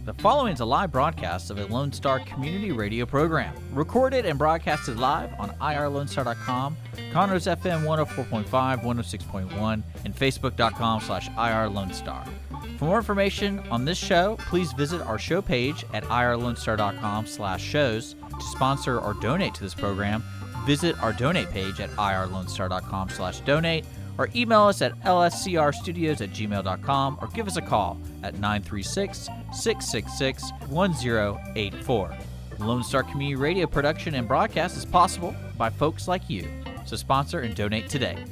The following is a live broadcast of a Lone Star community radio program, recorded and broadcasted live on irlonestar.com, Conroe's FM 104.5, 106.1, and facebook.com/irlonestar. For more information on this show, please visit our show page at irlonestar.com/shows. To sponsor or donate to this program, visit our donate page at irlonestar.com/donate, or email us at lscrstudios@gmail.com, or give us a call at 936-666-1084. Lone Star Community Radio production and broadcast is possible by folks like you. So sponsor and donate today.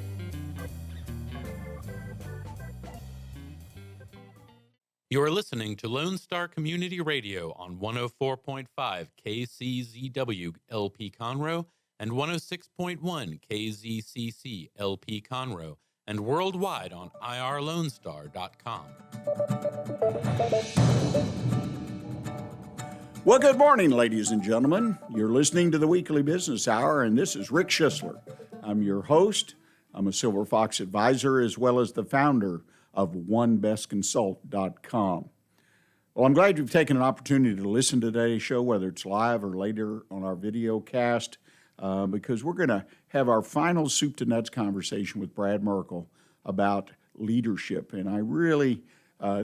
You are listening to Lone Star Community Radio on 104.5 KCZW LP Conroe and 106.1 KZCC LP Conroe, and worldwide on irlonestar.com. Well, good morning, ladies and gentlemen. You're listening to the Weekly Business Hour, and this is Rick Schissler. I'm your host. I'm a Silver Fox advisor, as well as the founder of OneBestConsult.com. Well, I'm glad you've taken an opportunity to listen to today's show, whether it's live or later on our video cast, because we're going to have our final soup to nuts conversation with Brad Merkel about leadership. And I really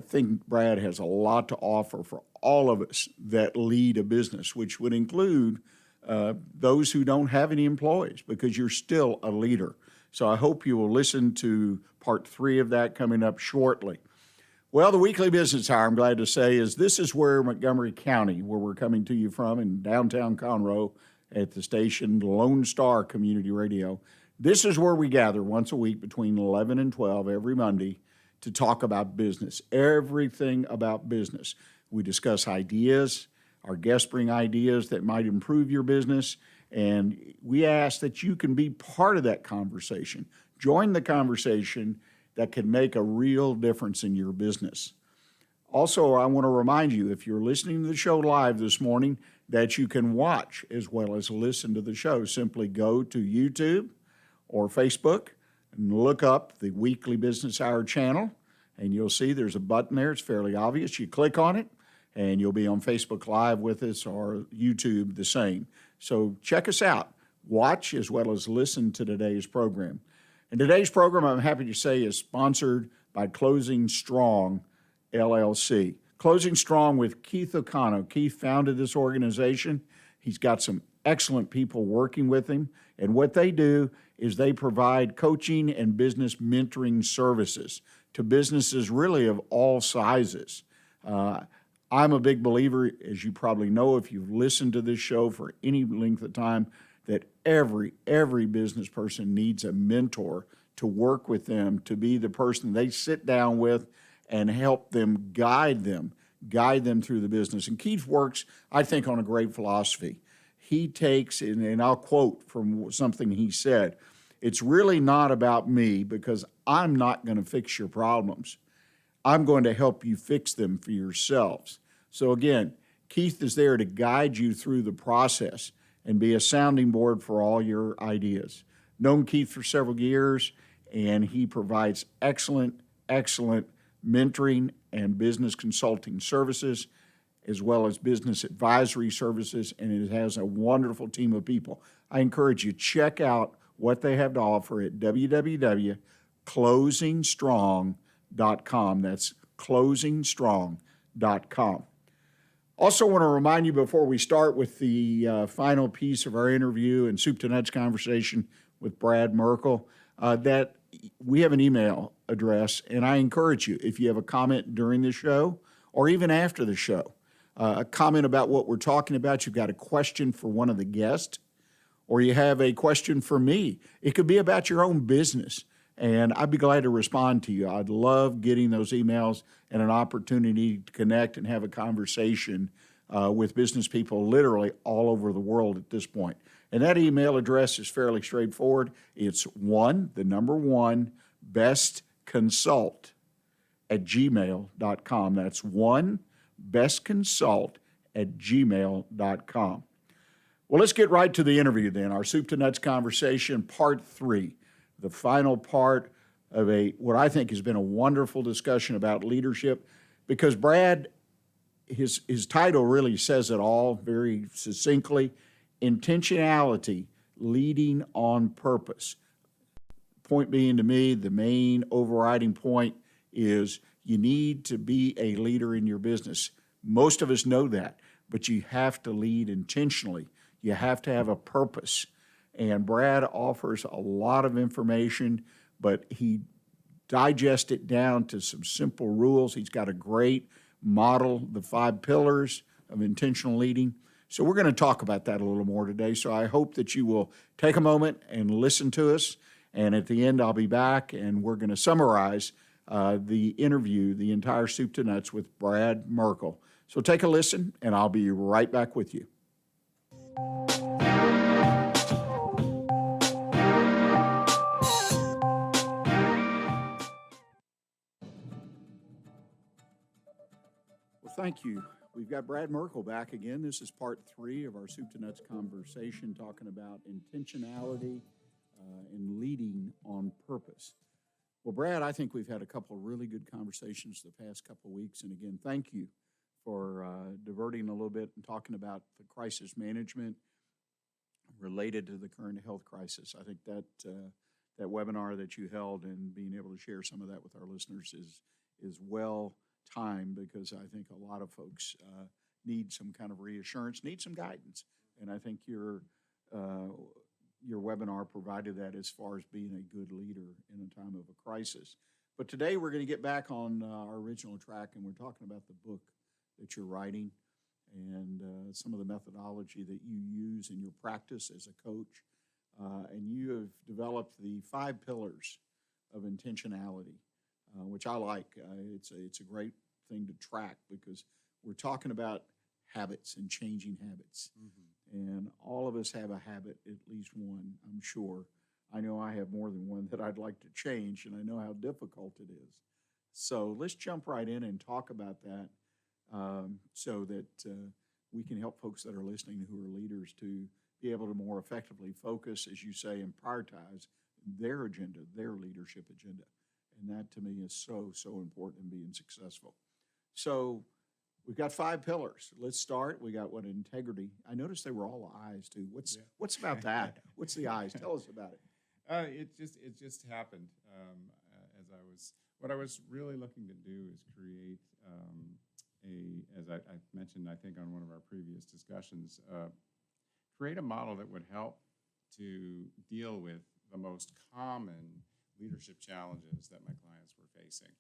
think Brad has a lot to offer for all of us that lead a business, which would include those who don't have any employees, because you're still a leader. So I hope you will listen to part 3 of that coming up shortly. Well, the Weekly Business Hour, I'm glad to say, this is where Montgomery County, where we're coming to you from in downtown Conroe at the station Lone Star Community Radio. This is where we gather once a week between 11 and 12 every Monday to talk about business, everything about business. We discuss ideas. Our guests bring ideas that might improve your business, and we ask that you can be part of that conversation. Join the conversation that can make a real difference in your business. Also, I want to remind you, if you're listening to the show live this morning, that you can watch as well as listen to the show. Simply go to YouTube or Facebook and look up the Weekly Business Hour channel, and you'll see there's a button there. It's fairly obvious. You click on it, and you'll be on Facebook Live with us, or YouTube the same. So check us out. Watch as well as listen to today's program. And today's program, I'm happy to say, is sponsored by Closing Strong, LLC. Closing Strong with Keith O'Connell. Keith founded this organization. He's got some excellent people working with him. And what they do is they provide coaching and business mentoring services to businesses really of all sizes. I'm a big believer, as you probably know if you've listened to this show for any length of time, that every business person needs a mentor to work with them, to be the person they sit down with and help them, guide them through the business. And Keith works, I think, on a great philosophy. He takes, and I'll quote from something he said, "It's really not about me, because I'm not going to fix your problems. I'm going to help you fix them for yourselves." So again, Keith is there to guide you through the process and be a sounding board for all your ideas. Known Keith for several years, and he provides excellent mentoring and business consulting services, as well as business advisory services, and it has a wonderful team of people. I encourage you, check out what they have to offer at www.closingstrong.com. That's closingstrong.com. Also want to remind you before we start with the final piece of our interview and soup to nuts conversation with Brad Merkel, that we have an email address, and I encourage you, if you have a comment during the show or even after the show, a comment about what we're talking about, you've got a question for one of the guests, or you have a question for me. It could be about your own business, and I'd be glad to respond to you. I'd love getting those emails and an opportunity to connect and have a conversation with business people literally all over the world at this point. And that email address is fairly straightforward. It's the number one, bestconsult@gmail.com. That's bestconsult@gmail.com. Well, let's get right to the interview then. Our soup to nuts conversation, part 3, the final part of what I think has been a wonderful discussion about leadership, because Brad his title really says it all very succinctly. Intentionality, leading on purpose. Point being, to me, the main overriding point is you need to be a leader in your business. Most of us know that, but you have to lead intentionally. You have to have a purpose. And Brad offers a lot of information, but he digests it down to some simple rules. He's got a great model, the 5 pillars of intentional leading. So we're going to talk about that a little more today. So I hope that you will take a moment and listen to us. And at the end, I'll be back, and we're going to summarize the interview, the entire soup to nuts, with Brad Merkel. So take a listen, and I'll be right back with you. Well, thank you. We've got Brad Merkel back again. This is part 3 of our soup to nuts conversation, talking about intentionality and leading on purpose. Well, Brad, I think we've had a couple of really good conversations the past couple of weeks. And again, thank you for diverting a little bit and talking about the crisis management related to the current health crisis. I think that that webinar that you held and being able to share some of that with our listeners is well timed, because I think a lot of folks need some kind of reassurance, need some guidance. And I think your webinar provided that as far as being a good leader in a time of a crisis. But today we're going to get back on our original track, and we're talking about the book that you're writing and some of the methodology that you use in your practice as a coach. And you have developed the 5 pillars of intentionality, which I like. It's a great thing to track, because we're talking about habits and changing habits. Mm-hmm. And all of us have a habit, at least one, I'm sure. I know I have more than one that I'd like to change, and I know how difficult it is. So let's jump right in and talk about that, so that we can help folks that are listening who are leaders to be able to more effectively focus, as you say, and prioritize their agenda, their leadership agenda. And that, to me, is so, so important in being successful. So we've got 5 pillars. Let's start. We got integrity. I noticed they were all eyes too. What's about that? What's the eyes? Tell us about it. It just happened. What I was really looking to do is create as I mentioned, I think on one of our previous discussions, create a model that would help to deal with the most common leadership challenges that my clients were facing.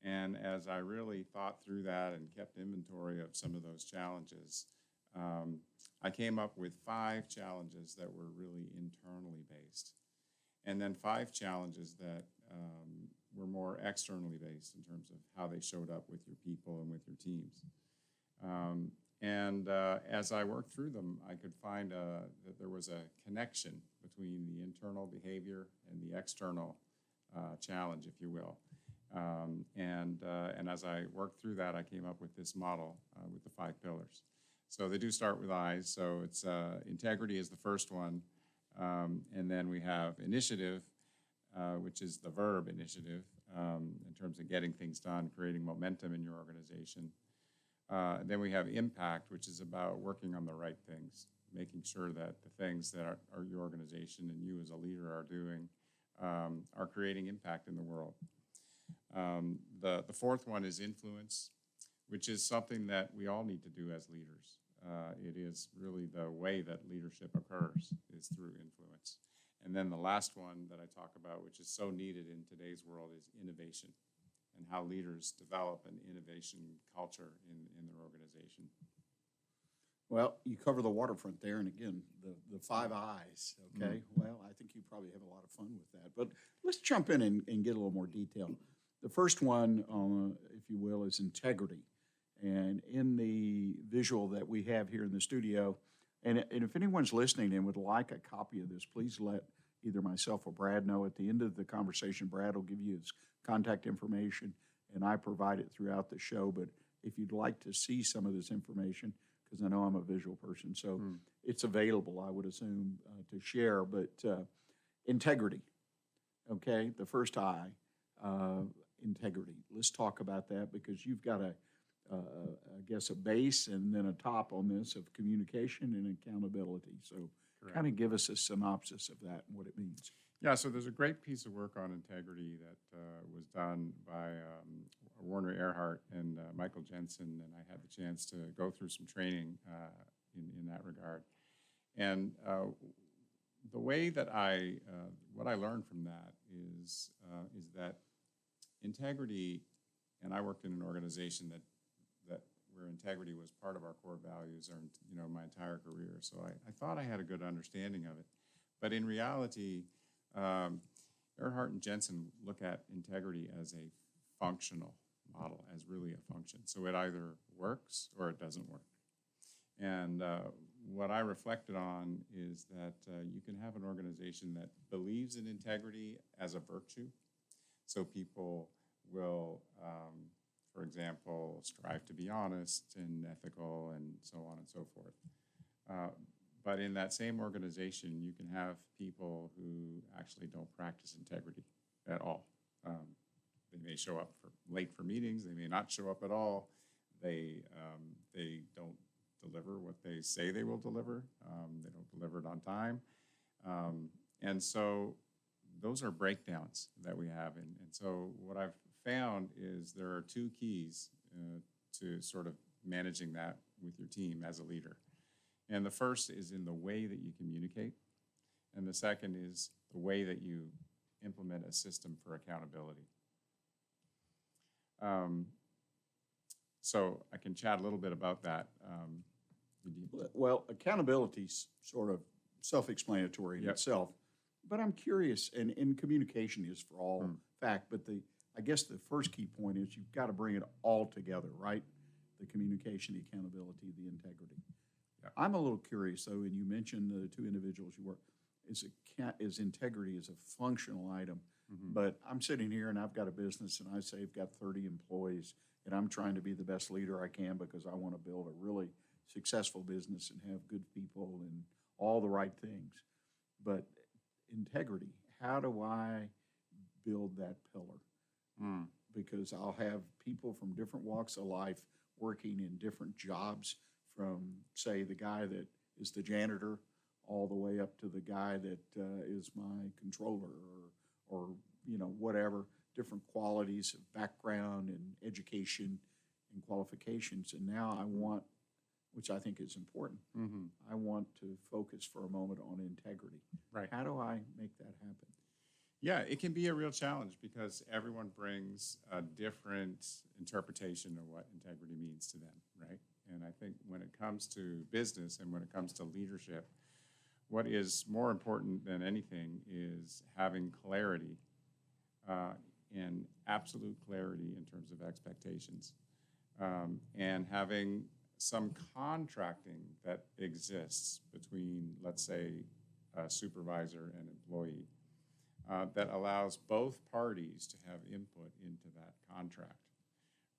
And as I really thought through that and kept inventory of some of those challenges, I came up with 5 challenges that were really internally based, and then 5 challenges that were more externally based in terms of how they showed up with your people and with your teams. As I worked through them, I could find that there was a connection between the internal behavior and the external challenge, if you will. And as I worked through that, I came up with this model with the 5 pillars. So they do start with I's. So it's integrity is the first one, and then we have initiative, which is the verb initiative, in terms of getting things done, creating momentum in your organization. Then we have impact, which is about working on the right things, making sure that the things that are your organization and you as a leader are doing are creating impact in the world. The 4th one is influence, which is something that we all need to do as leaders. It is really the way that leadership occurs is through influence. And then the last one that I talk about, which is so needed in today's world, is innovation, and how leaders develop an innovation culture in their organization. Well, you cover the waterfront there, and again, the 5 I's, okay? Mm-hmm. Well, I think you probably have a lot of fun with that. But let's jump in and get a little more detail. The first one, if you will, is integrity. And in the visual that we have here in the studio, and if anyone's listening and would like a copy of this, please let either myself or Brad know. At the end of the conversation, Brad will give you his contact information, and I provide it throughout the show. But if you'd like to see some of this information, because I know I'm a visual person, so it's available, I would assume, to share. But integrity, okay, the first I, integrity. Let's talk about that, because you've got I guess, a base and then a top on this of communication and accountability. So kind of give us a synopsis of that and what it means. Yeah, so there's a great piece of work on integrity that was done by Werner Erhard and Michael Jensen, and I had the chance to go through some training in that regard. And the way that what I learned from that is that integrity, and I worked in an organization that where integrity was part of our core values, or my entire career. So I thought I had a good understanding of it, but in reality, Erhard and Jensen look at integrity as a functional model, as really a function. So it either works or it doesn't work. And what I reflected on is that you can have an organization that believes in integrity as a virtue. So people will, for example, strive to be honest and ethical and so on and so forth. But in that same organization, you can have people who actually don't practice integrity at all. They may show up late for meetings. They may not show up at all. They don't deliver what they say they will deliver. They don't deliver it on time. And so those are breakdowns that we have. And so what I've found is there are two keys to sort of managing that with your team as a leader. And the first is in the way that you communicate. And the second is the way that you implement a system for accountability. So I can chat a little bit about that. Well, accountability's sort of self-explanatory in itself, but I'm curious, and communication is for all fact, but I guess the first key point is you've got to bring it all together, right? The communication, the accountability, the integrity. Yeah. I'm a little curious, though, and you mentioned the two individuals you work, is integrity is a functional item, but I'm sitting here and I've got a business and I say I've got 30 employees and I'm trying to be the best leader I can because I want to build a really successful business and have good people and all the right things. But integrity, how do I build that pillar? Because I'll have people from different walks of life working in different jobs, from, say, the guy that is the janitor all the way up to the guy that is my controller or whatever, different qualities of background and education and qualifications. And now I want, which I think is important, I want to focus for a moment on integrity. Right. How do I make that happen? Yeah, it can be a real challenge because everyone brings a different interpretation of what integrity means to them, right? And I think when it comes to business and when it comes to leadership, what is more important than anything is having clarity and absolute clarity in terms of expectations, and having some contracting that exists between, let's say, a supervisor and employee that allows both parties to have input into that contract,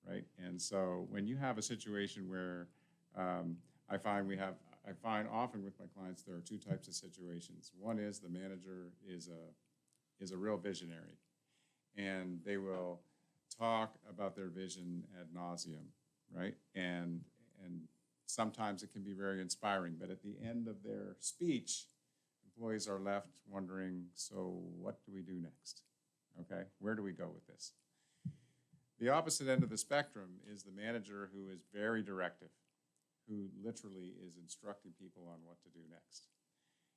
right? And so when you have a situation where I find often with my clients there are two types of situations. One is the manager is a real visionary, and they will talk about their vision ad nauseum, right? And sometimes it can be very inspiring, but at the end of their speech, employees are left wondering, so what do we do next? Okay, where do we go with this? The opposite end of the spectrum is the manager who is very directive, who literally is instructing people on what to do next.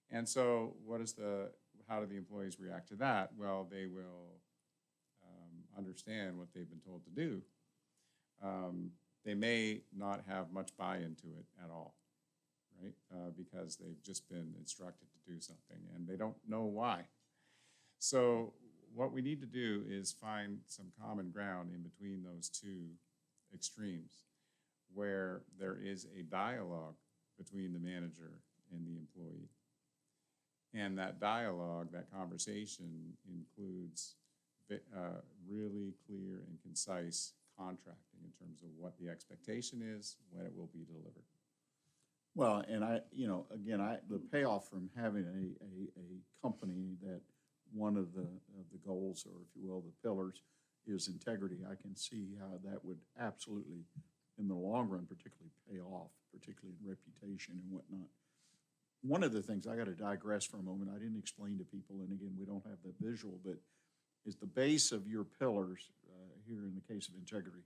And so how do the employees react to that? Well, they will understand what they've been told to do. They may not have much buy-in to it at all, right? Because they've just been instructed to do something and they don't know why. So what we need to do is find some common ground in between those two extremes where there is a dialogue between the manager and the employee. And that dialogue, that conversation includes really clear and concise contracting in terms of what the expectation is, when it will be delivered. Well, and the payoff from having a company that one of the goals, or if you will, the pillars, is integrity. I can see how that would absolutely in the long run particularly pay off, particularly in reputation and whatnot. One of the things, I got to digress for a moment, I didn't explain to people, and again, we don't have that visual, but is the base of your pillars, here in the case of integrity,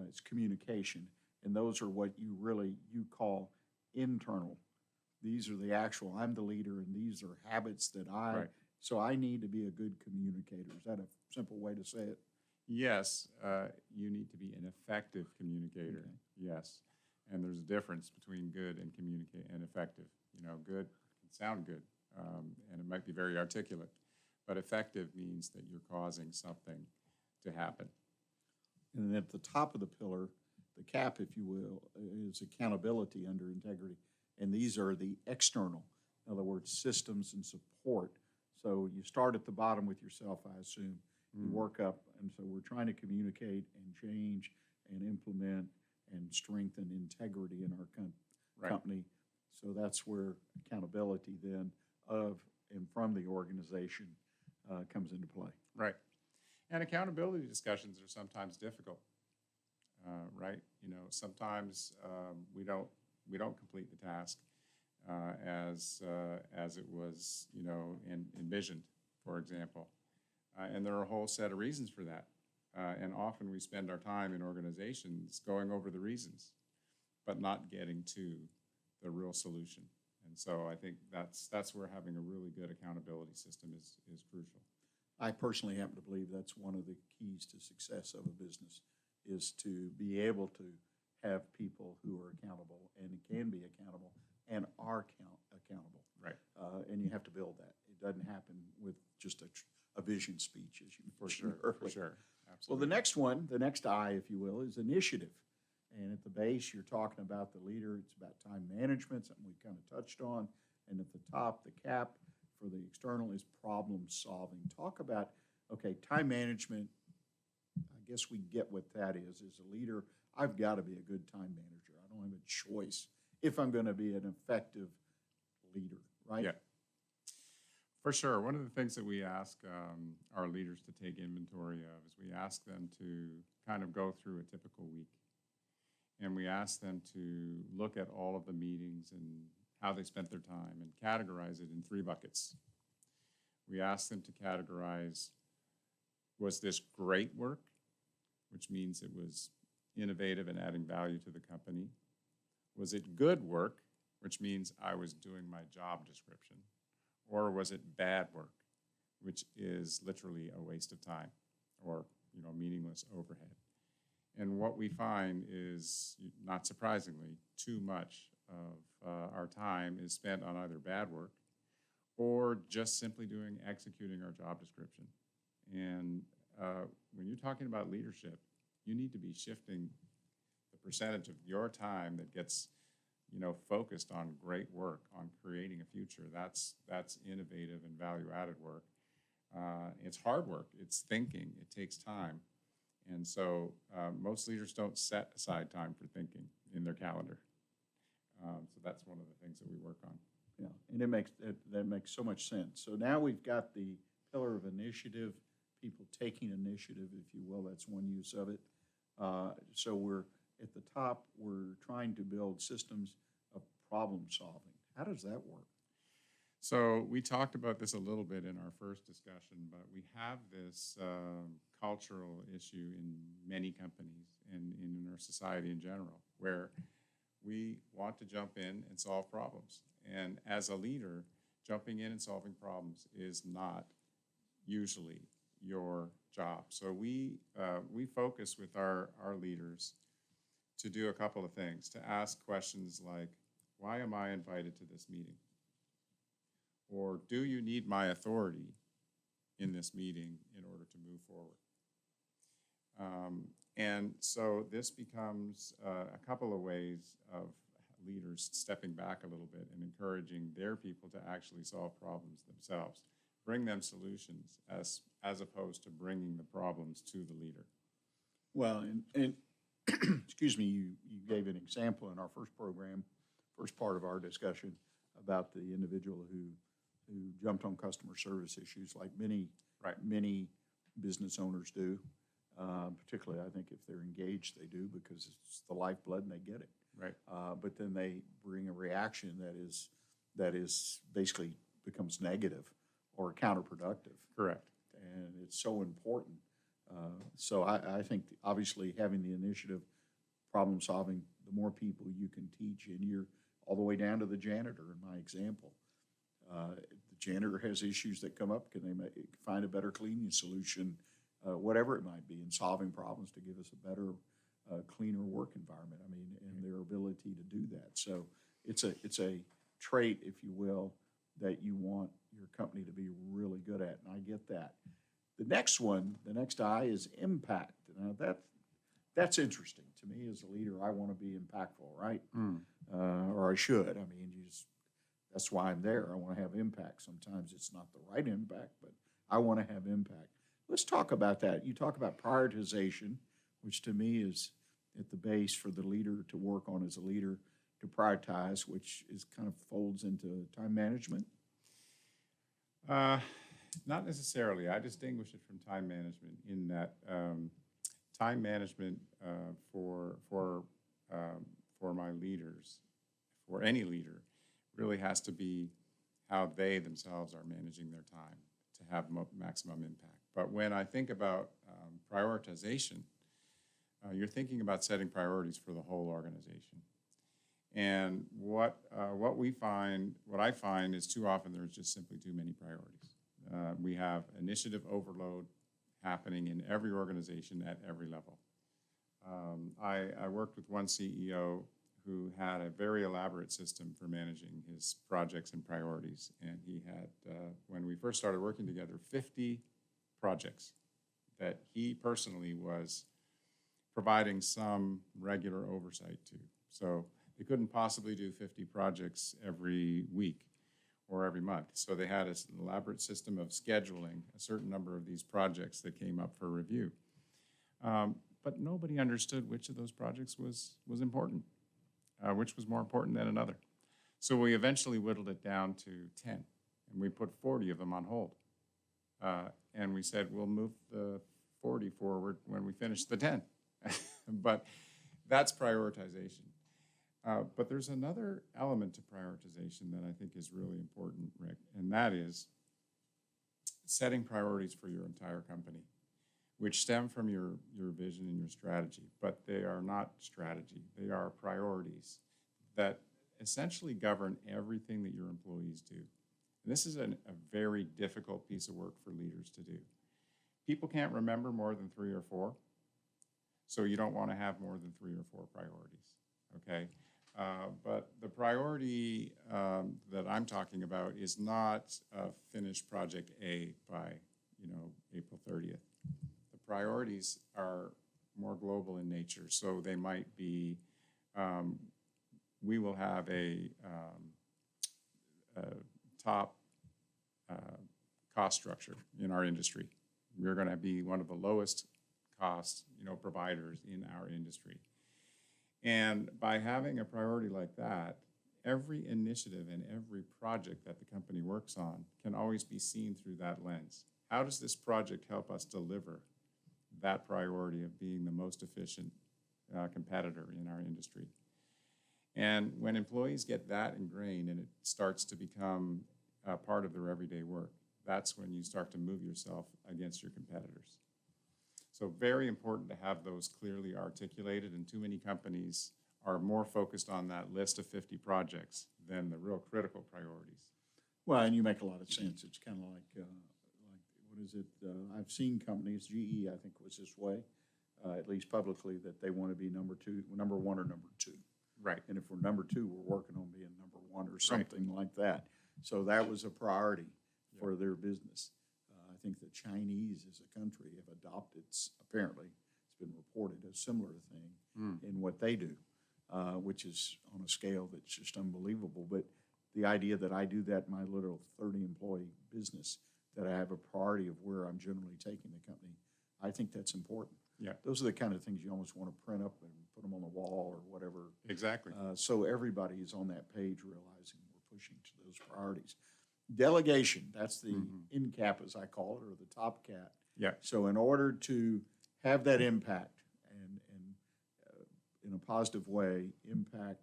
it's communication, and those are what you call internal. These are the actual, I'm the leader, and these are habits that so I need to be a good communicator. Is that a simple way to say it? Yes, you need to be an effective communicator. Okay. Yes, and there's a difference between good and communicate and effective. You know, good can sound good, and it might be very articulate, but effective means that you're causing something to happen. And then at the top of the pillar, the cap, if you will, is accountability under integrity. And these are the external, in other words, systems and support. So you start at the bottom with yourself, I assume. You work up, and so we're trying to communicate and change and implement and strengthen integrity in our company. So that's where accountability then of and from the organization comes into play. Right. And accountability discussions are sometimes difficult, right? You know, sometimes we don't complete the task as it was, you know, envisioned, for example. And there are a whole set of reasons for that. And often we spend our time in organizations going over the reasons, but not getting to the real solution. And so I think that's where having a really good accountability system is crucial. I personally happen to believe that's one of the keys to success of a business, is to be able to have people who are accountable and can be accountable and are accountable. Right. And you have to build that. It doesn't happen with just a vision speech, as you mentioned For earlier. sure. Absolutely. Well, the next one, the next I, if you will, is initiative. And at the base, you're talking about the leader. It's about time management, something we kind of touched on. And at the top, the cap for the external is problem solving. Talk about, okay, time management, I guess we get what that is. As a leader, I've got to be a good time manager. I don't have a choice if I'm going to be an effective leader, right? Yeah. For sure. One of the things that we ask our leaders to take inventory of is we ask them to kind of go through a typical week. And we ask them to look at all of the meetings and how they spent their time and categorize it in 3 buckets. We ask them to categorize, was this great work, which means it was innovative and adding value to the company? Was it good work, which means I was doing my job description? Or was it bad work, which is literally a waste of time or, you know, meaningless overhead? And what we find is, not surprisingly, too much of our time is spent on either bad work or just simply executing our job description. And when you're talking about leadership, you need to be shifting the percentage of your time that gets, you know, focused on great work, on creating a future. That's innovative and value-added work. It's hard work. It's thinking. It takes time. And so most leaders don't set aside time for thinking in their calendar. So that's one of the things that we work on. Yeah, and that makes so much sense. So now we've got the pillar of initiative, people taking initiative, if you will. That's one use of it. So we're at the top, we're trying to build systems of problem solving. How does that work? So we talked about this a little bit in our first discussion, but we have this cultural issue in many companies and in our society in general, where we want to jump in and solve problems. And as a leader, jumping in and solving problems is not usually your job. So we focus with our leaders to do a couple of things, to ask questions like, why am I invited to this meeting? Or do you need my authority in this meeting in order to move forward? And so this becomes a couple of ways of leaders stepping back a little bit and encouraging their people to actually solve problems themselves, bring them solutions as opposed to bringing the problems to the leader. Well, and excuse me, you gave an example in our first program, first part of our discussion, about the individual who jumped on customer service issues like many business owners do. Particularly, I think if they're engaged, they do because it's the lifeblood and they get it. Right. But then they bring a reaction that is basically becomes negative or counterproductive. Correct. And it's so important. So I think obviously having the initiative, problem solving, the more people you can teach, and you're all the way down to the janitor in my example. The janitor has issues that come up. Can they find a better cleaning solution, whatever it might be, in solving problems to give us a better, cleaner work environment? I mean, and their ability to do that. So it's a trait, if you will, that you want your company to be really good at, and I get that. The next one, the next I is impact. Now that's interesting to me as a leader. I want to be impactful, right? Or I should. I mean, that's why I'm there. I want to have impact. Sometimes it's not the right impact, but I want to have impact. Let's talk about that. You talk about prioritization, which to me is at the base for the leader to work on as a leader, to prioritize, which is kind of folds into time management. Not necessarily. I distinguish it from time management in that time management for my leaders, for any leader, really has to be how they themselves are managing their time to have maximum impact. But when I think about prioritization, you're thinking about setting priorities for the whole organization. And what I find is too often there's just simply too many priorities. We have initiative overload happening in every organization at every level. I worked with one CEO who had a very elaborate system for managing his projects and priorities. And he had, when we first started working together, 50 projects that he personally was providing some regular oversight to. So they couldn't possibly do 50 projects every week or every month. So they had an elaborate system of scheduling a certain number of these projects that came up for review. But nobody understood which of those projects was important, which was more important than another. So we eventually whittled it down to 10, and we put 40 of them on hold. And we said, we'll move the 40 forward when we finish the 10. But that's prioritization. But there's another element to prioritization that I think is really important, Rick, and that is setting priorities for your entire company, which stem from your vision and your strategy. But they are not strategy. They are priorities that essentially govern everything that your employees do. And this is a very difficult piece of work for leaders to do. People can't remember more than 3 or 4, so you don't want to have more than 3 or 4 priorities, okay? But the priority that I'm talking about is not finish project A by, April 30th. The priorities are more global in nature, so they might be, we will have a top cost structure in our industry. We're going to be one of the lowest cost, providers in our industry. And by having a priority like that, every initiative and every project that the company works on can always be seen through that lens. How does this project help us deliver that priority of being the most efficient competitor in our industry? And when employees get that ingrained and it starts to become part of their everyday work, that's when you start to move yourself against your competitors. So very important to have those clearly articulated, and too many companies are more focused on that list of 50 projects than the real critical priorities. Well, and you make a lot of sense. It's kind of like what is it? I've seen companies, GE I think was this way, at least publicly, that they want to be number 1 or number 2. Right. And if we're number 2, we're working on being number 1 or something like that. So that was a priority for their business. I think the Chinese as a country have adopted, apparently, it's been reported, a similar thing in what they do, which is on a scale that's just unbelievable. But the idea that I do that in my little 30-employee business, that I have a priority of where I'm generally taking the company, I think that's important. Yeah. Those are the kind of things you almost want to print up and put them on the wall or whatever. Exactly. So everybody is on that page realizing we're pushing to those priorities. Delegation, that's the end cap, as I call it, or the top cap. Yeah. So in order to have that impact and in a positive way impact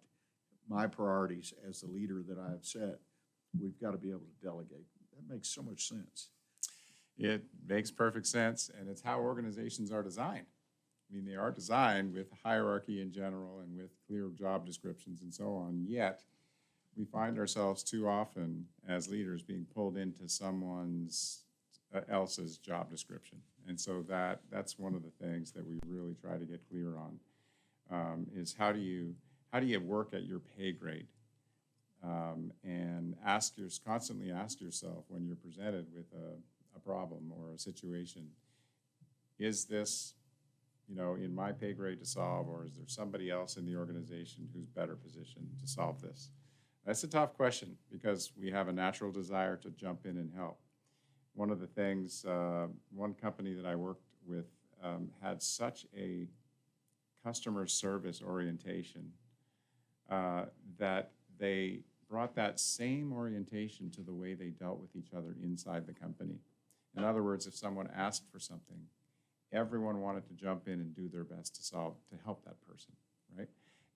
my priorities as the leader that I have set, we've got to be able to delegate. That makes so much sense. It makes perfect sense, and it's how organizations are designed. I mean, they are designed with hierarchy in general and with clear job descriptions and so on, yet we find ourselves too often as leaders being pulled into someone's else's job description. And so that's one of the things that we really try to get clear on, is how do you work at your pay grade? And constantly ask yourself when you're presented with a problem or a situation, is this, in my pay grade to solve, or is there somebody else in the organization who's better positioned to solve this? That's a tough question because we have a natural desire to jump in and help. One of the things, one company that I worked with had such a customer service orientation that they brought that same orientation to the way they dealt with each other inside the company. In other words, if someone asked for something, everyone wanted to jump in and do their best to help that person, right?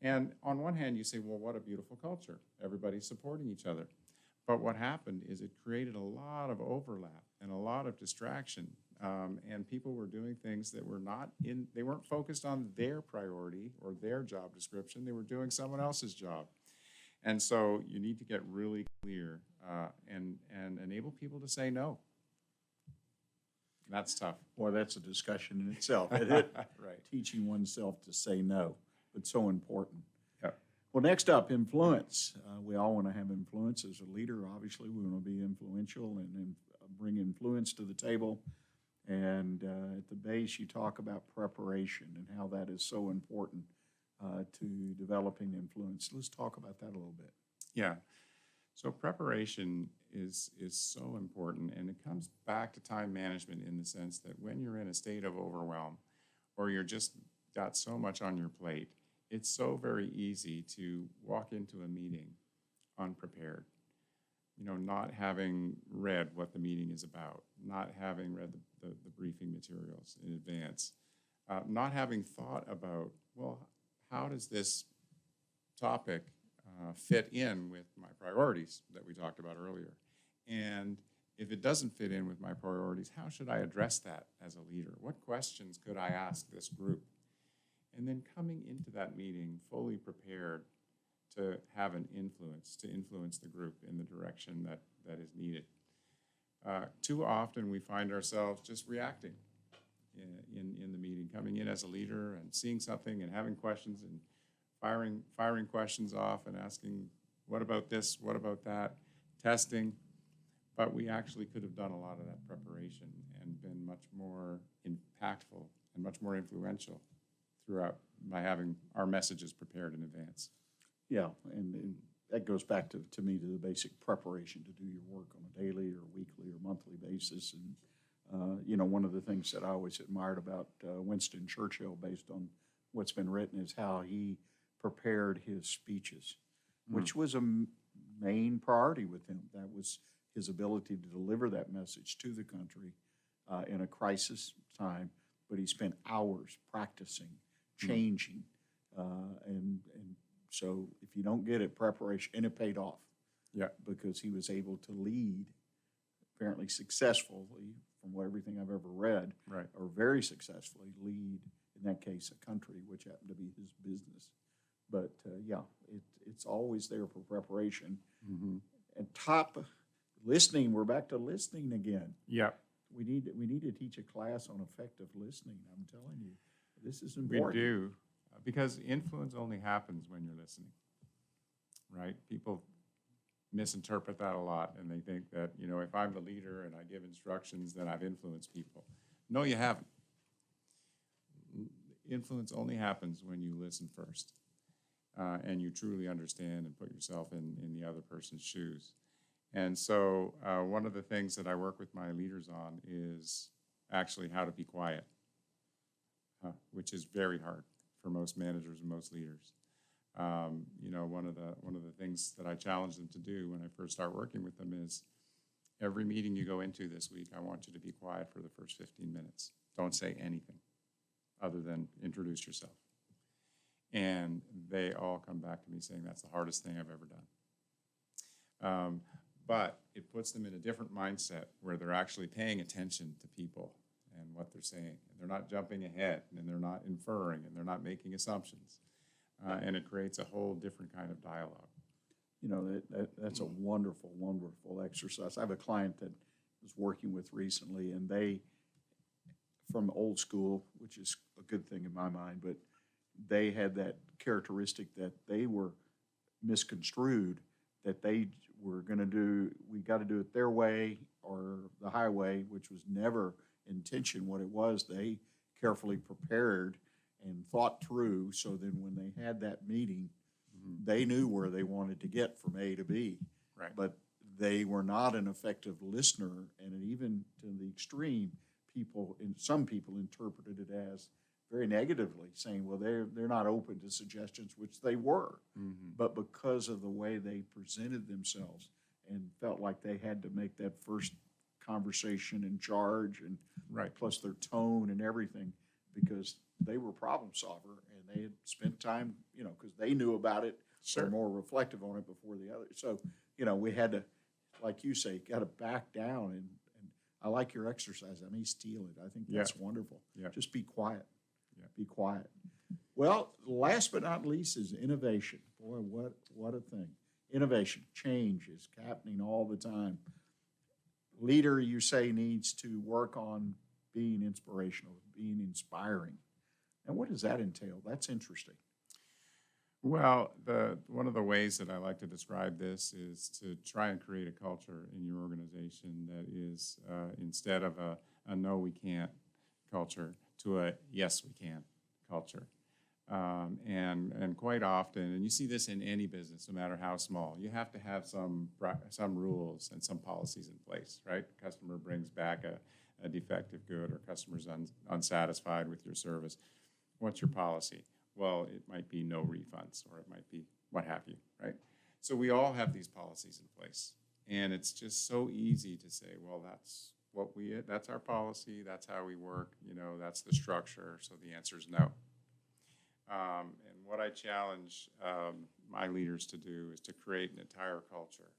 And on one hand, you say, well, what a beautiful culture. Everybody's supporting each other. But what happened is it created a lot of overlap and a lot of distraction. And people were doing things that they weren't focused on their priority or their job description. They were doing someone else's job. And so you need to get really clear and enable people to say no. That's tough. Boy, that's a discussion in itself, isn't it? Right. Teaching oneself to say no, but so important. Yep. Well, next up, influence. We all want to have influence as a leader. Obviously, we want to be influential and bring influence to the table. And at the base, you talk about preparation and how that is so important to developing influence. Let's talk about that a little bit. Yeah. So preparation is so important, and it comes back to time management in the sense that when you're in a state of overwhelm or you're just got so much on your plate, it's so very easy to walk into a meeting unprepared, not having read what the meeting is about, not having read the briefing materials in advance, not having thought about, well, how does this topic fit in with my priorities that we talked about earlier? And if it doesn't fit in with my priorities, how should I address that as a leader? What questions could I ask this group? And then coming into that meeting fully prepared to have an influence, to influence the group in the direction that is needed. Too often we find ourselves just reacting in the meeting, coming in as a leader and seeing something and having questions and firing questions off and asking, what about this, what about that, testing. But we actually could have done a lot of that preparation and been much more impactful and much more influential throughout by having our messages prepared in advance. Yeah, and that goes back to me to the basic preparation to do your work on a daily or weekly or monthly basis. And, one of the things that I always admired about Winston Churchill, based on what's been written, is how he prepared his speeches, which was a main priority with him. That was his ability to deliver that message to the country in a crisis time. But he spent hours practicing, changing, and so if you don't get it, preparation, and it paid off. Yeah, because he was able to lead, apparently successfully, from everything I've ever read, right, or very successfully lead, in that case, a country, which happened to be his business. But it's always there for preparation. Mm-hmm. And top listening, we're back to listening again. Yeah. We need to teach a class on effective listening. I'm telling you, this is important. We do, because influence only happens when you're listening, right? People misinterpret that a lot, and they think that, if I'm the leader and I give instructions, then I've influenced people. No, you haven't. Influence only happens when you listen first, and you truly understand and put yourself in the other person's shoes. And so one of the things that I work with my leaders on is actually how to be quiet, which is very hard for most managers and most leaders. One of the things that I challenge them to do when I first start working with them is, every meeting you go into this week, I want you to be quiet for the first 15 minutes. Don't say anything. other than introduce yourself. And they all come back to me saying that's the hardest thing I've ever done. But it puts them in a different mindset where they're actually paying attention to people and what they're saying. And they're not jumping ahead, and they're not inferring, and they're not making assumptions. And it creates a whole different kind of dialogue. You know, that's a wonderful, wonderful exercise. I have a client that I was working with recently, and they, from old school, which is a good thing in my mind, but they had that characteristic that they were misconstrued, that they were going to do, we got to do it their way or the highway, which was never intention. What it was, they carefully prepared and thought through, so then when they had that meeting, they knew where they wanted to get from A to B. Right. But they were not an effective listener, and even to the extreme, some people interpreted it as very negatively, saying, well, they're not open to suggestions, which they were. But because of the way they presented themselves and felt like they had to make that first conversation in charge, and plus their tone and everything, because they were problem solver and they had spent time, you know, because they knew about it, Sure. were more reflective on it before the others. So, you know, we had to, like you say, got to back down. And I like your exercise. I may steal it. I think that's wonderful. Yeah. Just be quiet. Yeah. Be quiet. Well, last but not least is innovation. Boy, what a thing. Innovation, change is happening all the time. Leader, you say, needs to work on being inspirational, being inspiring. And what does that entail? That's interesting. Well, one of the ways that I like to describe this is to try and create a culture in your organization that is, instead of a no, we can't culture, to a yes, we can culture. And quite often, and you see this in any business, no matter how small, you have to have some rules and some policies in place, right? Customer brings back a defective good, or customer's unsatisfied with your service. What's your policy? Well, it might be no refunds, or it might be what have you, right? So we all have these policies in place. And it's just so easy to say, well, that's our policy, that's how we work, you know, that's the structure, so the answer is no. And what I challenge my leaders to do is to create an entire culture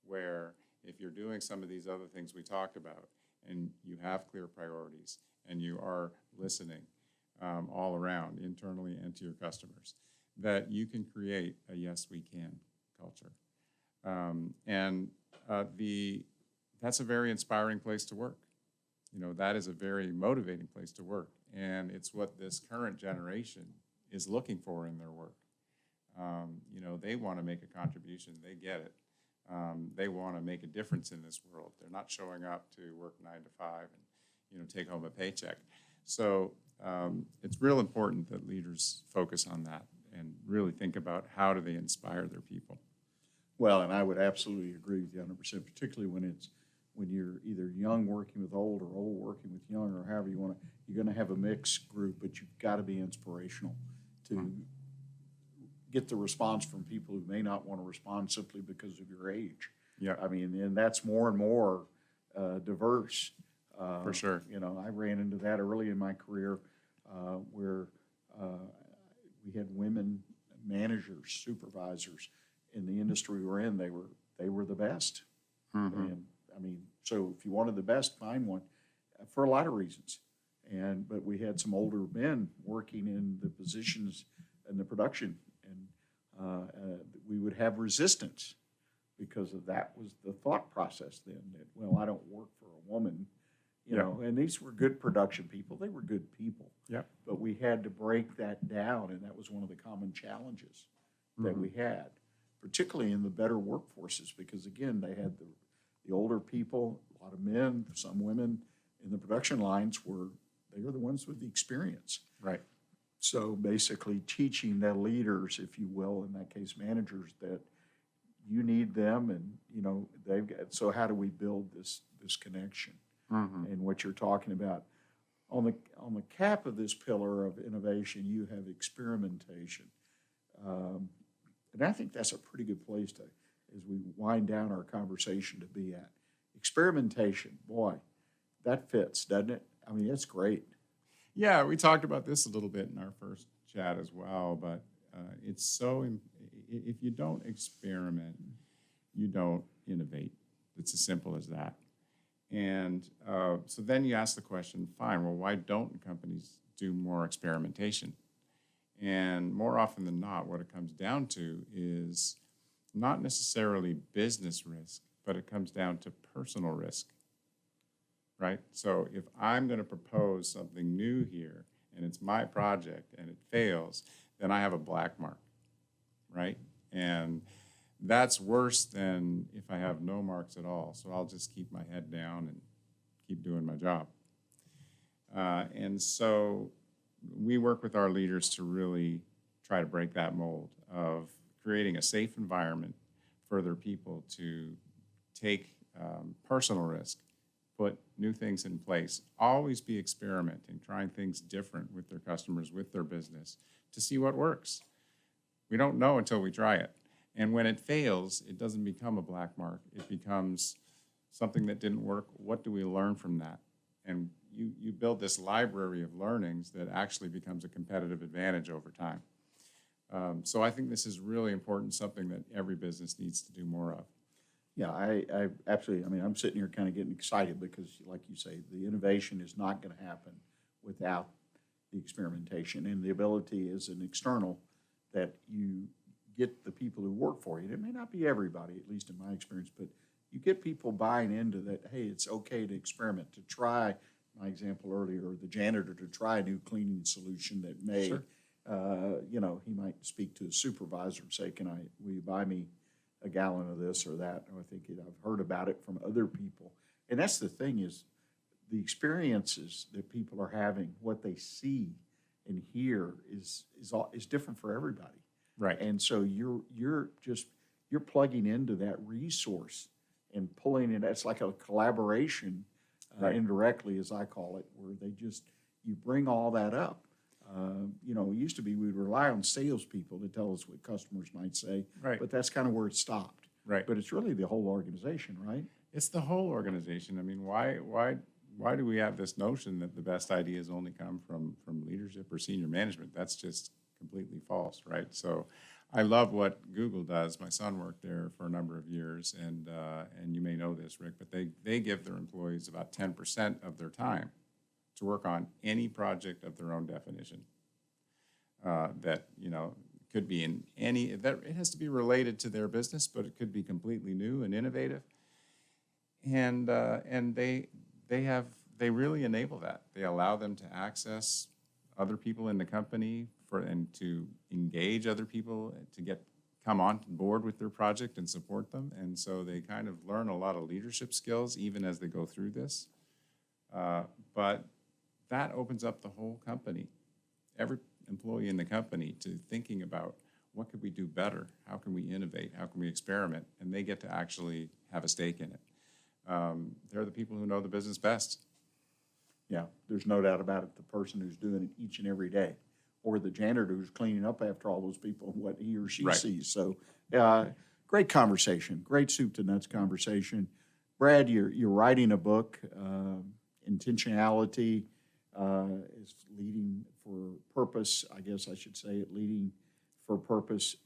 where, if you're doing some of these other things we talked about, and you have clear priorities, and you are listening all around, internally and to your customers, that you can create a yes, we can culture. That's a very inspiring place to work. You know, that is a very motivating place to work. And it's what this current generation is looking for in their work. You know, they want to make a contribution. They get it. They want to make a difference in this world. They're not showing up to work 9 to 5 and, you know, take home a paycheck. So it's real important that leaders focus on that and really think about how do they inspire their people. Well, and I would absolutely agree with you 100%, particularly when you're either young working with old, or old working with young, or however you want to. You're going to have a mixed group, but you've got to be inspirational to get the response from people who may not want to respond simply because of your age. Yeah, I mean, and that's more and more diverse. For sure. You know, I ran into that early in my career where we had women managers, supervisors in the industry we were in. They were the best. And I mean, so if you wanted the best, find one for a lot of reasons. But we had some older men working in the positions in the production, and we would have resistance because of that was the thought process then, that, well, I don't work for a woman, you know, and these were good production people. They were good people. Yep. But we had to break that down, and that was one of the common challenges that we had, particularly in the better workforces, because, again, they had the older people, a lot of men, some women in the production lines they were the ones with the experience. Right. So basically teaching the leaders, if you will, in that case managers, that you need them, and, you know, so how do we build this connection? And what you're talking about. On the cap of this pillar of innovation, you have experimentation. And I think that's a pretty good place to, as we wind down our conversation, to be at. Experimentation, boy, that fits, doesn't it? I mean, it's great. Yeah, we talked about this a little bit in our first chat as well, but it's so, if you don't experiment, you don't innovate. It's as simple as that. And so then you ask the question, fine, well, why don't companies do more experimentation? And more often than not, what it comes down to is not necessarily business risk, but it comes down to personal risk, right? So if I'm going to propose something new here and it's my project and it fails, then I have a black mark, right? And that's worse than if I have no marks at all. So I'll just keep my head down and keep doing my job. And so we work with our leaders to really try to break that mold of creating a safe environment for their people to take personal risk, put new things in place, always be experimenting, trying things different with their customers, with their business, to see what works. We don't know until we try it. And when it fails, it doesn't become a black mark. It becomes something that didn't work. What do we learn from that? And you build this library of learnings that actually becomes a competitive advantage over time. So I think this is really important, something that every business needs to do more of. Yeah, I absolutely, I mean, I'm sitting here kind of getting excited because, like you say, the innovation is not going to happen without the experimentation and the ability as an external that you get the people who work for you. It may not be everybody, at least in my experience, but you get people buying into that, hey, it's okay to experiment, to try, my example earlier, the janitor to try a new cleaning solution that may, Sure. You know, he might speak to his supervisor and say, will you buy me a gallon of this or that? Or I think I've heard about it from other people. And that's the thing is the experiences that people are having, what they see and hear is different for everybody. Right. And so you're plugging into that resource and pulling it. It's like a collaboration, Right. indirectly, as I call it, where you bring all that up. You know, it used to be we'd rely on salespeople to tell us what customers might say, Right. but that's kind of where it stopped. Right. But it's really the whole organization, right? It's the whole organization. I mean, why do we have this notion that the best ideas only come from leadership or senior management? That's just completely false, right? So I love what Google does. My son worked there for a number of years, and you may know this, Rick, but they give their employees about 10% of their time to work on any project of their own definition. That, you know, could be in any, that it has to be related to their business, but it could be completely new and innovative. And they really enable that. They allow them to access other people in the company and to engage other people to come on board with their project and support them. And so they kind of learn a lot of leadership skills even as they go through this. But that opens up the whole company, every employee in the company, to thinking about what could we do better? How can we innovate? How can we experiment? And they get to actually have a stake in it. They're the people who know the business best. Yeah, there's no doubt about it. The person who's doing it each and every day, or the janitor who's cleaning up after all those people and what he or she Right. sees. So, great conversation, great soup to nuts conversation. Brad, you're writing a book, Intentionality is Leading for Purpose. I guess I should say it, Leading for Purpose.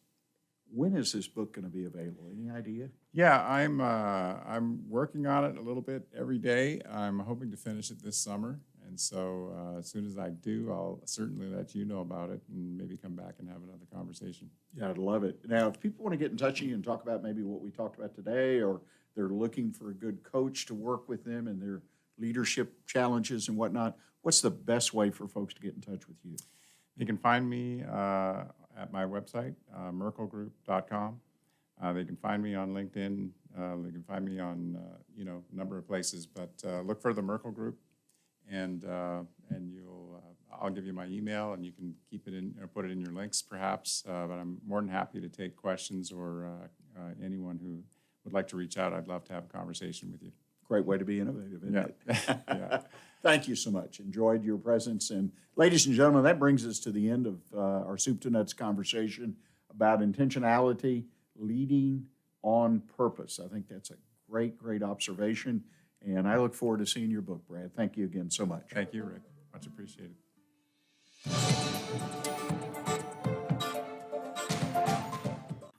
When is this book going to be available? Any idea? Yeah, I'm working on it a little bit every day. I'm hoping to finish it this summer, and so as soon as I do, I'll certainly let you know about it and maybe come back and have another conversation. Yeah, I'd love it. Now, if people want to get in touch with you and talk about maybe what we talked about today, or they're looking for a good coach to work with them and their leadership challenges and whatnot, what's the best way for folks to get in touch with you? You can find me at my website, merkelgroup.com. They can find me on LinkedIn. They can find me on a number of places. But look for the Merkel Group, and I'll give you my email, and you can keep it in or put it in your links, perhaps. But I'm more than happy to take questions or anyone who would like to reach out. I'd love to have a conversation with you. Great way to be innovative, isn't it? Yeah. Thank you so much. Enjoyed your presence. And ladies and gentlemen, that brings us to the end of our Soup to Nuts conversation about intentionality, leading on purpose. I think that's a great, great observation. And I look forward to seeing your book, Brad. Thank you again so much. Thank you, Rick. Much appreciated.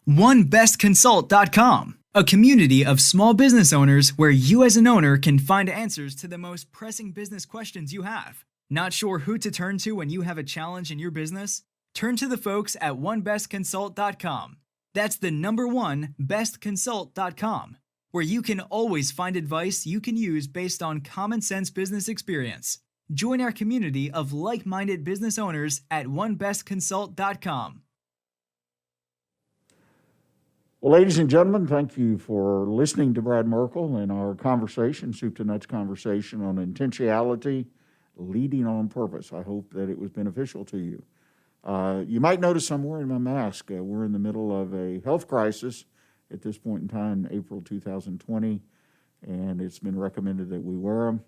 OneBestConsult.com, a community of small business owners where you as an owner can find answers to the most pressing business questions you have. Not sure who to turn to when you have a challenge in your business? Turn to the folks at OneBestConsult.com. That's the number one, bestconsult.com, where you can always find advice you can use based on common sense business experience. Join our community of like-minded business owners at OneBestConsult.com. Well, ladies and gentlemen, thank you for listening to Brad Merkel and our conversation, Soup to Nuts conversation on intentionality, leading on purpose. I hope that it was beneficial to you. You might notice I'm wearing my mask. We're in the middle of a health crisis at this point in time, April 2020, and it's been recommended that we wear them.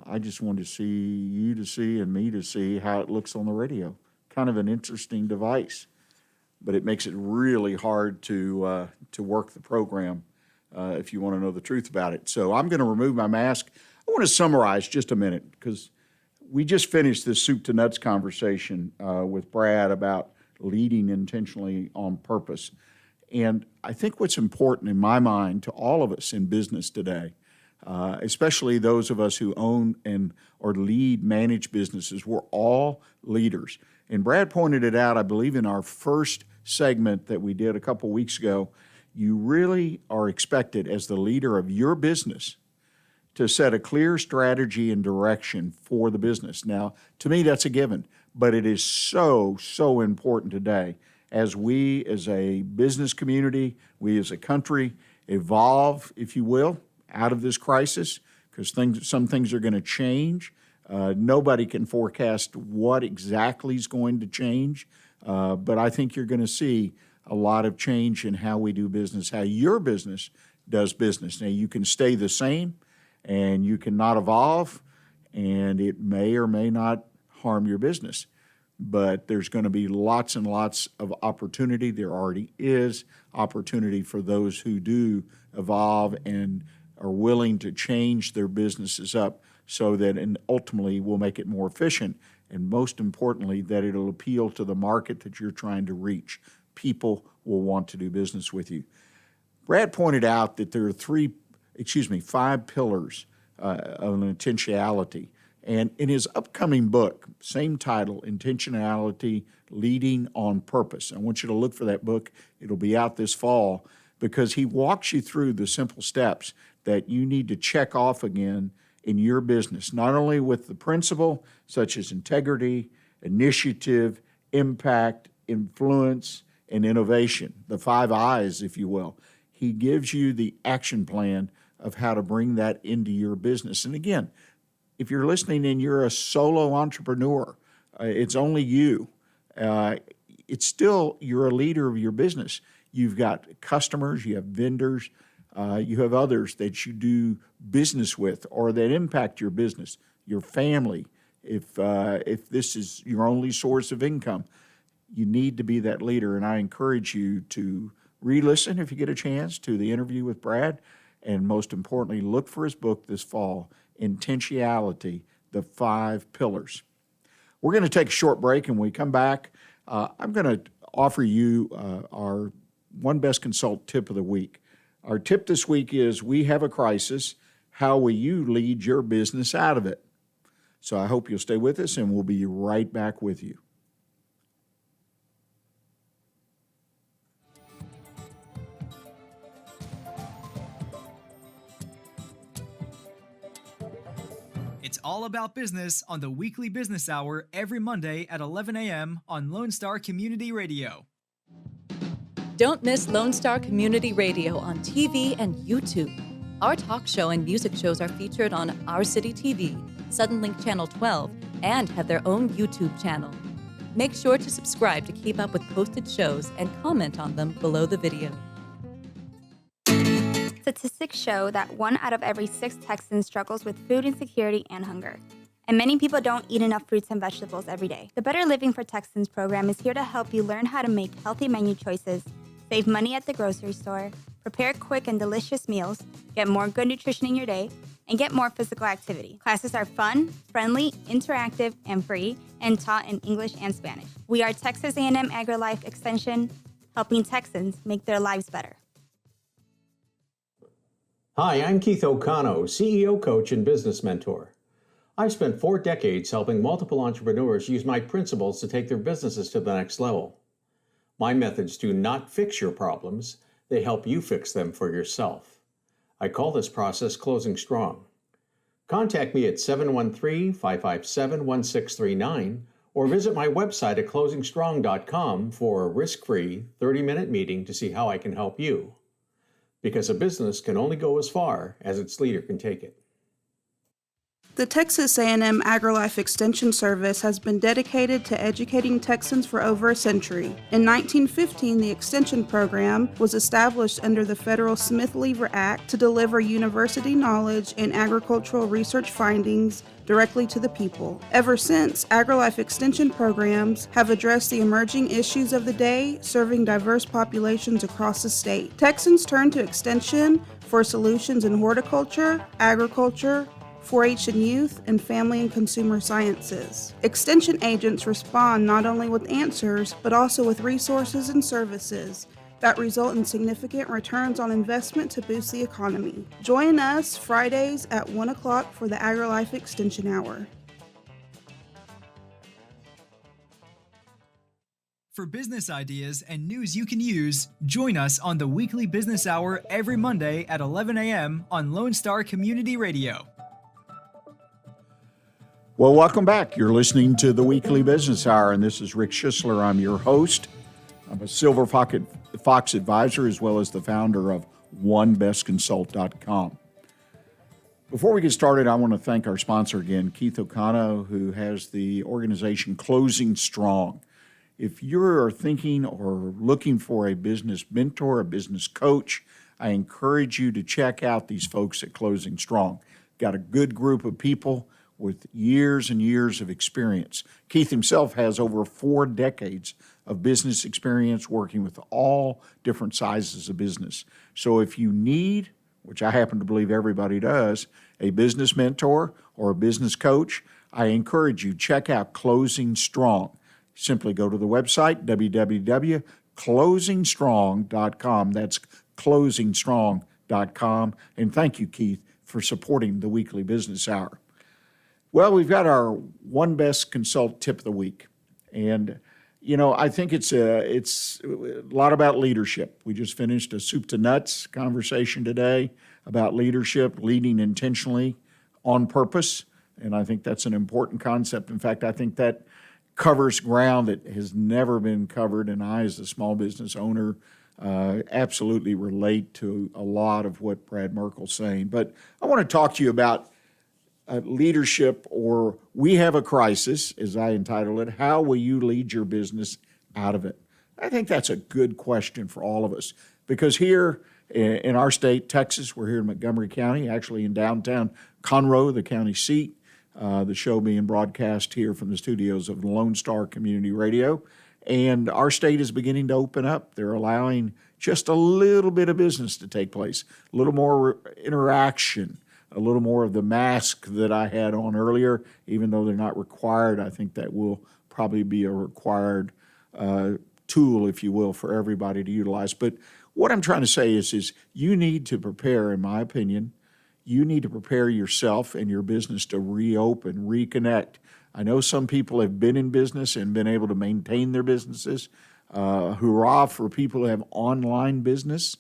I just wanted to see you to see and me to see how it looks on the radio. Kind of an interesting device, but it makes it really hard to work the program if you want to know the truth about it. So I'm going to remove my mask. I want to summarize just a minute because we just finished this soup to nuts conversation with Brad about leading intentionally on purpose. And I think what's important in my mind to all of us in business today, especially those of us who own and or lead managed businesses, we're all leaders. And Brad pointed it out, I believe, in our first segment that we did a couple weeks ago. You really are expected as the leader of your business to set a clear strategy and direction for the business. Now, to me, that's a given, but it is so, so important today as we as a business community, we as a country evolve, if you will, out of this crisis, because some things are going to change. Nobody can forecast what exactly is going to change, but I think you're going to see a lot of change in how we do business, how your business does business. Now, you can stay the same, and you cannot evolve, and it may or may not harm your business. But there's going to be lots and lots of opportunity. There already is opportunity for those who do evolve and are willing to change their businesses up so that and ultimately will make it more efficient, and most importantly, that it'll appeal to the market that you're trying to reach. People will want to do business with you. Brad pointed out that there are 5 pillars of intentionality. And in his upcoming book, same title, Intentionality-Leading on Purpose. I want you to look for that book. It'll be out this fall because he walks you through the simple steps that you need to check off again in your business, not only with the principle such as integrity, initiative, impact, influence, and innovation, the 5 I's, if you will. He gives you the action plan of how to bring that into your business. And again, if you're listening and you're a solo entrepreneur, it's only you. It's still, you're a leader of your business. You've got customers, you have vendors, you have others that you do business with or that impact your business, your family. If this is your only source of income, you need to be that leader. And I encourage you to re-listen if you get a chance to the interview with Brad. And most importantly, look for his book this fall, Intentionality, the 5 Pillars. We're going to take a short break, and when we come back, I'm going to offer you our One Best Consult tip of the week. Our tip this week is, we have a crisis. How will you lead your business out of it? So I hope you'll stay with us, and we'll be right back with you. It's all about business on the weekly business hour every Monday at 11 a.m. on Lone Star Community Radio. Don't miss Lone Star Community Radio on TV and YouTube. Our talk show and music shows are featured on Our City TV, Suddenlink Channel 12, and have their own YouTube channel. Make sure to subscribe to keep up with posted shows and comment on them below the video. Statistics show that 1 out of every 6 Texans struggles with food insecurity and hunger. And many people don't eat enough fruits and vegetables every day. The Better Living for Texans program is here to help you learn how to make healthy menu choices, save money at the grocery store, prepare quick and delicious meals, get more good nutrition in your day, and get more physical activity. Classes are fun, friendly, interactive, and free, and taught in English and Spanish. We are Texas A&M AgriLife Extension, helping Texans make their lives better. Hi, I'm Keith O'Connell, CEO coach and business mentor. I've spent 4 decades helping multiple entrepreneurs use my principles to take their businesses to the next level. My methods do not fix your problems, they help you fix them for yourself. I call this process Closing Strong. Contact me at 713-557-1639 or visit my website at closingstrong.com for a risk-free 30-minute meeting to see how I can help you. Because a business can only go as far as its leader can take it. The Texas A&M AgriLife Extension Service has been dedicated to educating Texans for over a century. In 1915, the Extension Program was established under the federal Smith-Lever Act to deliver university knowledge and agricultural research findings directly to the people. Ever since, AgriLife Extension programs have addressed the emerging issues of the day, serving diverse populations across the state. Texans turn to Extension for solutions in horticulture, agriculture, 4-H and youth, and family and consumer sciences. Extension agents respond not only with answers, but also with resources and services that result in significant returns on investment to boost the economy. Join us Fridays at 1 o'clock for the AgriLife Extension Hour. For business ideas and news you can use, join us on the Weekly Business Hour every Monday at 11 a.m. on Lone Star Community Radio. Well, welcome back. You're listening to the Weekly Business Hour, and this is Rick Schissler. I'm your host. I'm a Silver Fox advisor as well as the founder of OneBestConsult.com. Before we get started, I want to thank our sponsor again, Keith O'Connell, who has the organization Closing Strong. If you're thinking or looking for a business mentor, a business coach, I encourage you to check out these folks at Closing Strong. Got a good group of people with years and years of experience. Keith himself has over 4 decades of business experience working with all different sizes of business. So if you need, which I happen to believe everybody does, a business mentor or a business coach, I encourage you, check out Closing Strong. Simply go to the website, www.closingstrong.com. That's closingstrong.com. And thank you, Keith, for supporting the Weekly Business Hour. Well, we've got our One Best Consult Tip of the Week. And, you know, I think it's a lot about leadership. We just finished a soup to nuts conversation today about leadership, leading intentionally on purpose. And I think that's an important concept. In fact, I think that covers ground that has never been covered. And I, as a small business owner, absolutely relate to a lot of what Brad Merkel's saying. But I want to talk to you about leadership, or we have a crisis, as I entitled it. How will you lead your business out of it? I think that's a good question for all of us, because here in our state, Texas, we're here in Montgomery County, actually in downtown Conroe, the county seat. The show being broadcast here from the studios of Lone Star Community Radio. And our state is beginning to open up. They're allowing just a little bit of business to take place, a little more interaction, a little more of the mask that I had on earlier. Even though they're not required, I think that will probably be a required tool, if you will, for everybody to utilize. But what I'm trying to say is you need to prepare, in my opinion, you need to prepare yourself and your business to reopen, reconnect. I know some people have been in business and been able to maintain their businesses. Hurrah for people who have online business,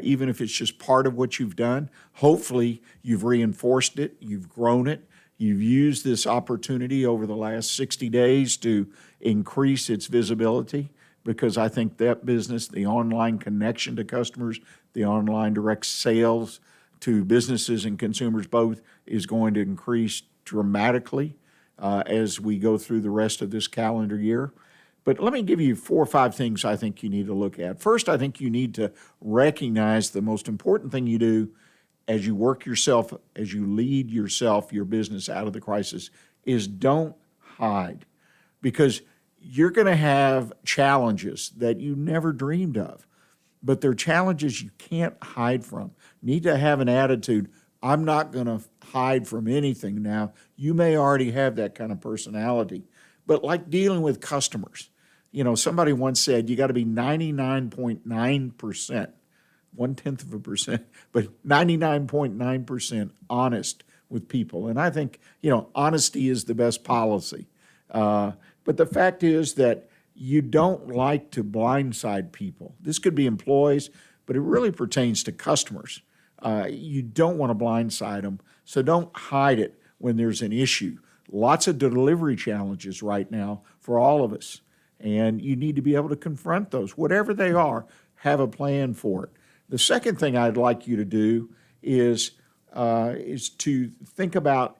even if it's just part of what you've done. Hopefully, you've reinforced it, you've grown it, you've used this opportunity over the last 60 days to increase its visibility, because I think that business, the online connection to customers, the online direct sales to businesses and consumers both, is going to increase dramatically as we go through the rest of this calendar year. But let me give you 4 or 5 things I think you need to look at. First, I think you need to recognize the most important thing you do as you work yourself, as you lead yourself, your business out of the crisis, is don't hide. Because you're going to have challenges that you never dreamed of, but they're challenges you can't hide from. You need to have an attitude, I'm not going to hide from anything. Now, you may already have that kind of personality, but like dealing with customers, somebody once said you got to be 99.9%, 0.1%, but 99.9% honest with people. And I think, honesty is the best policy. But the fact is that you don't like to blindside people. This could be employees, but it really pertains to customers. You don't want to blindside them, so don't hide it when there's an issue. Lots of delivery challenges right now for all of us, and you need to be able to confront those. Whatever they are, have a plan for it. The second thing I'd like you to do is to think about,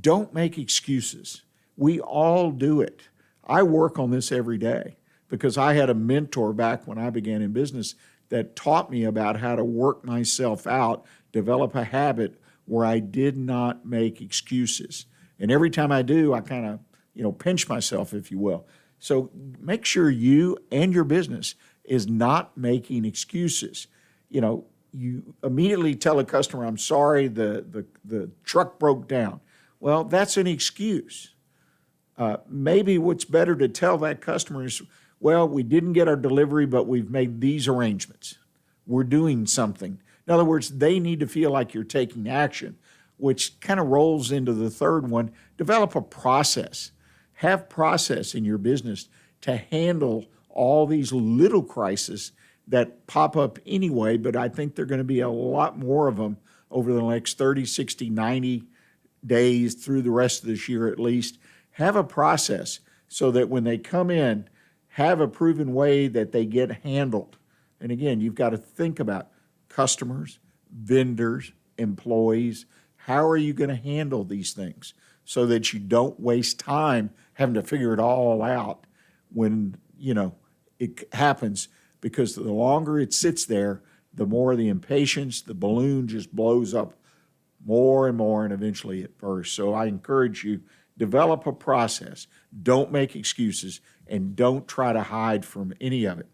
don't make excuses. We all do it. I work on this every day because I had a mentor back when I began in business that taught me about how to work myself out, develop a habit where I did not make excuses. And every time I do, I kind of, pinch myself, if you will. So make sure you and your business is not making excuses. You immediately tell a customer, I'm sorry, the truck broke down. Well, that's an excuse. Maybe what's better to tell that customer is, well, we didn't get our delivery, but we've made these arrangements. We're doing something. In other words, they need to feel like you're taking action, which kind of rolls into the third one. Develop a process. Have process in your business to handle all these little crises that pop up anyway, but I think there are going to be a lot more of them over the next 30, 60, 90 days through the rest of this year at least. Have a process so that when they come in, have a proven way that they get handled. And again, you've got to think about customers, vendors, employees. How are you going to handle these things so that you don't waste time having to figure it all out when, it happens? Because the longer it sits there, the more the impatience, the balloon just blows up more and more, and eventually it bursts. So I encourage you, develop a process. Don't make excuses, and don't try to hide from any of it.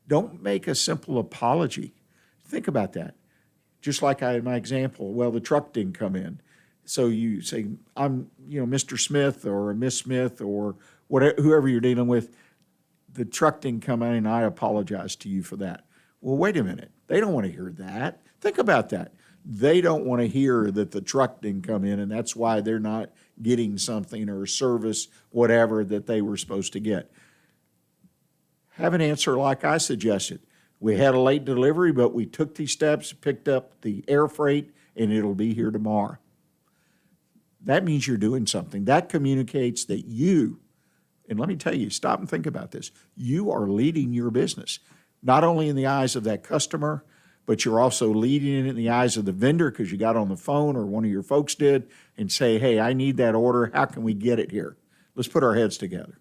Don't make a simple apology. Think about that. Just like I had my example, well, the truck didn't come in. So you say, I'm, Mr. Smith or Miss Smith or whatever, whoever you're dealing with, the truck didn't come in and I apologize to you for that. Well, wait a minute. They don't want to hear that. Think about that. They don't want to hear that the truck didn't come in and that's why they're not getting something or service, whatever, that they were supposed to get. Have an answer like I suggested. We had a late delivery, but we took these steps, picked up the air freight, and it'll be here tomorrow. That means you're doing something. That communicates that you, and let me tell you, stop and think about this. You are leading your business, not only in the eyes of that customer, but you're also leading it in the eyes of the vendor because you got on the phone or one of your folks did and say, hey, I need that order. How can we get it here? Let's put our heads together.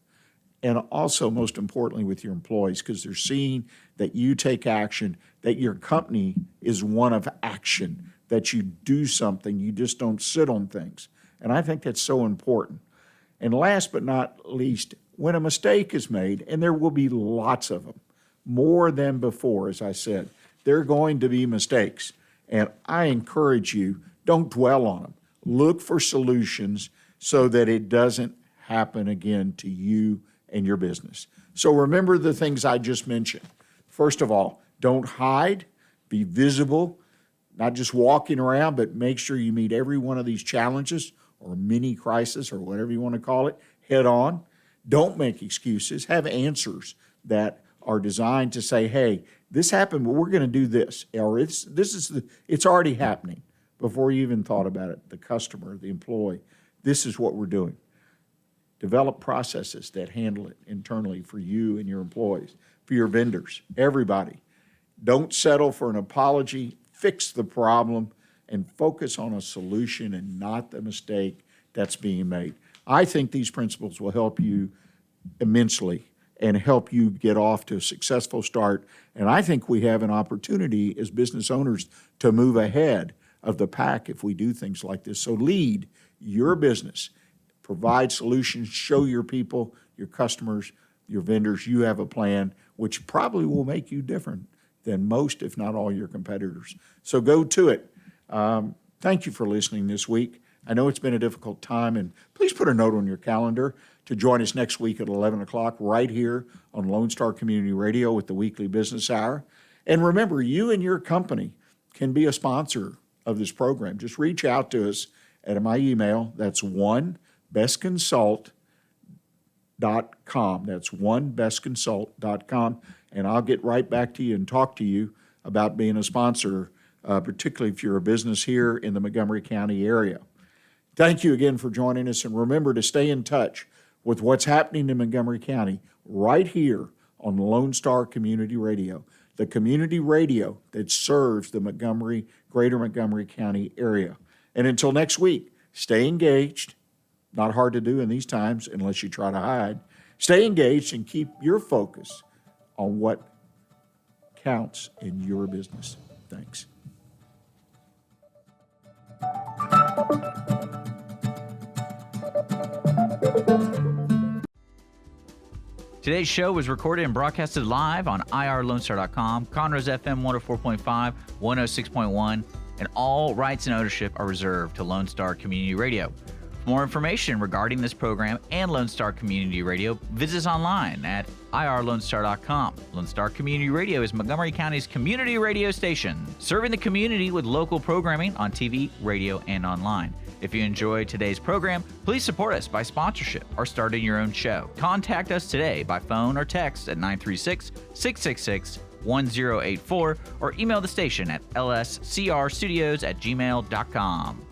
And also, most importantly, with your employees, because they're seeing that you take action, that your company is one of action, that you do something, you just don't sit on things. And I think that's so important. And last but not least, when a mistake is made, and there will be lots of them, more than before, as I said, there are going to be mistakes. And I encourage you, don't dwell on them. Look for solutions so that it doesn't happen again to you and your business. So remember the things I just mentioned. First of all, don't hide, be visible, not just walking around, but make sure you meet every one of these challenges or mini crisis or whatever you want to call it, head on. Don't make excuses. Have answers that are designed to say, hey, this happened, but we're going to do this. Or it's already happening before you even thought about it. The customer, the employee, this is what we're doing. Develop processes that handle it internally for you and your employees, for your vendors, everybody. Don't settle for an apology. Fix the problem and focus on a solution and not the mistake that's being made. I think these principles will help you immensely and help you get off to a successful start. And I think we have an opportunity as business owners to move ahead of the pack if we do things like this. So lead your business. Provide solutions, show your people, your customers, your vendors, you have a plan which probably will make you different than most, if not all, your competitors. So go to it. Thank you for listening this week. I know it's been a difficult time, and please put a note on your calendar to join us next week at 11 o'clock right here on Lone Star Community Radio with the Weekly Business Hour. And remember, you and your company can be a sponsor of this program. Just reach out to us at my email. That's onebestconsult.com. That's onebestconsult.com. And I'll get right back to you and talk to you about being a sponsor, particularly if you're a business here in the Montgomery County area. Thank you again for joining us, and remember to stay in touch with what's happening in Montgomery County right here on Lone Star Community Radio, the community radio that serves the greater Montgomery County area. And until next week, stay engaged. Not hard to do in these times unless you try to hide. Stay engaged and keep your focus on what counts in your business. Thanks. Today's show was recorded and broadcasted live on irlonestar.com, Conroe's FM 104.5, 106.1, and all rights and ownership are reserved to Lone Star Community Radio. For more information regarding this program and Lone Star Community Radio, visit us online at irlonestar.com. Lone Star Community Radio is Montgomery County's community radio station, serving the community with local programming on TV, radio, and online. If you enjoyed today's program, please support us by sponsorship or starting your own show. Contact us today by phone or text at 936-666-1084 or email the station at lscrstudios@gmail.com.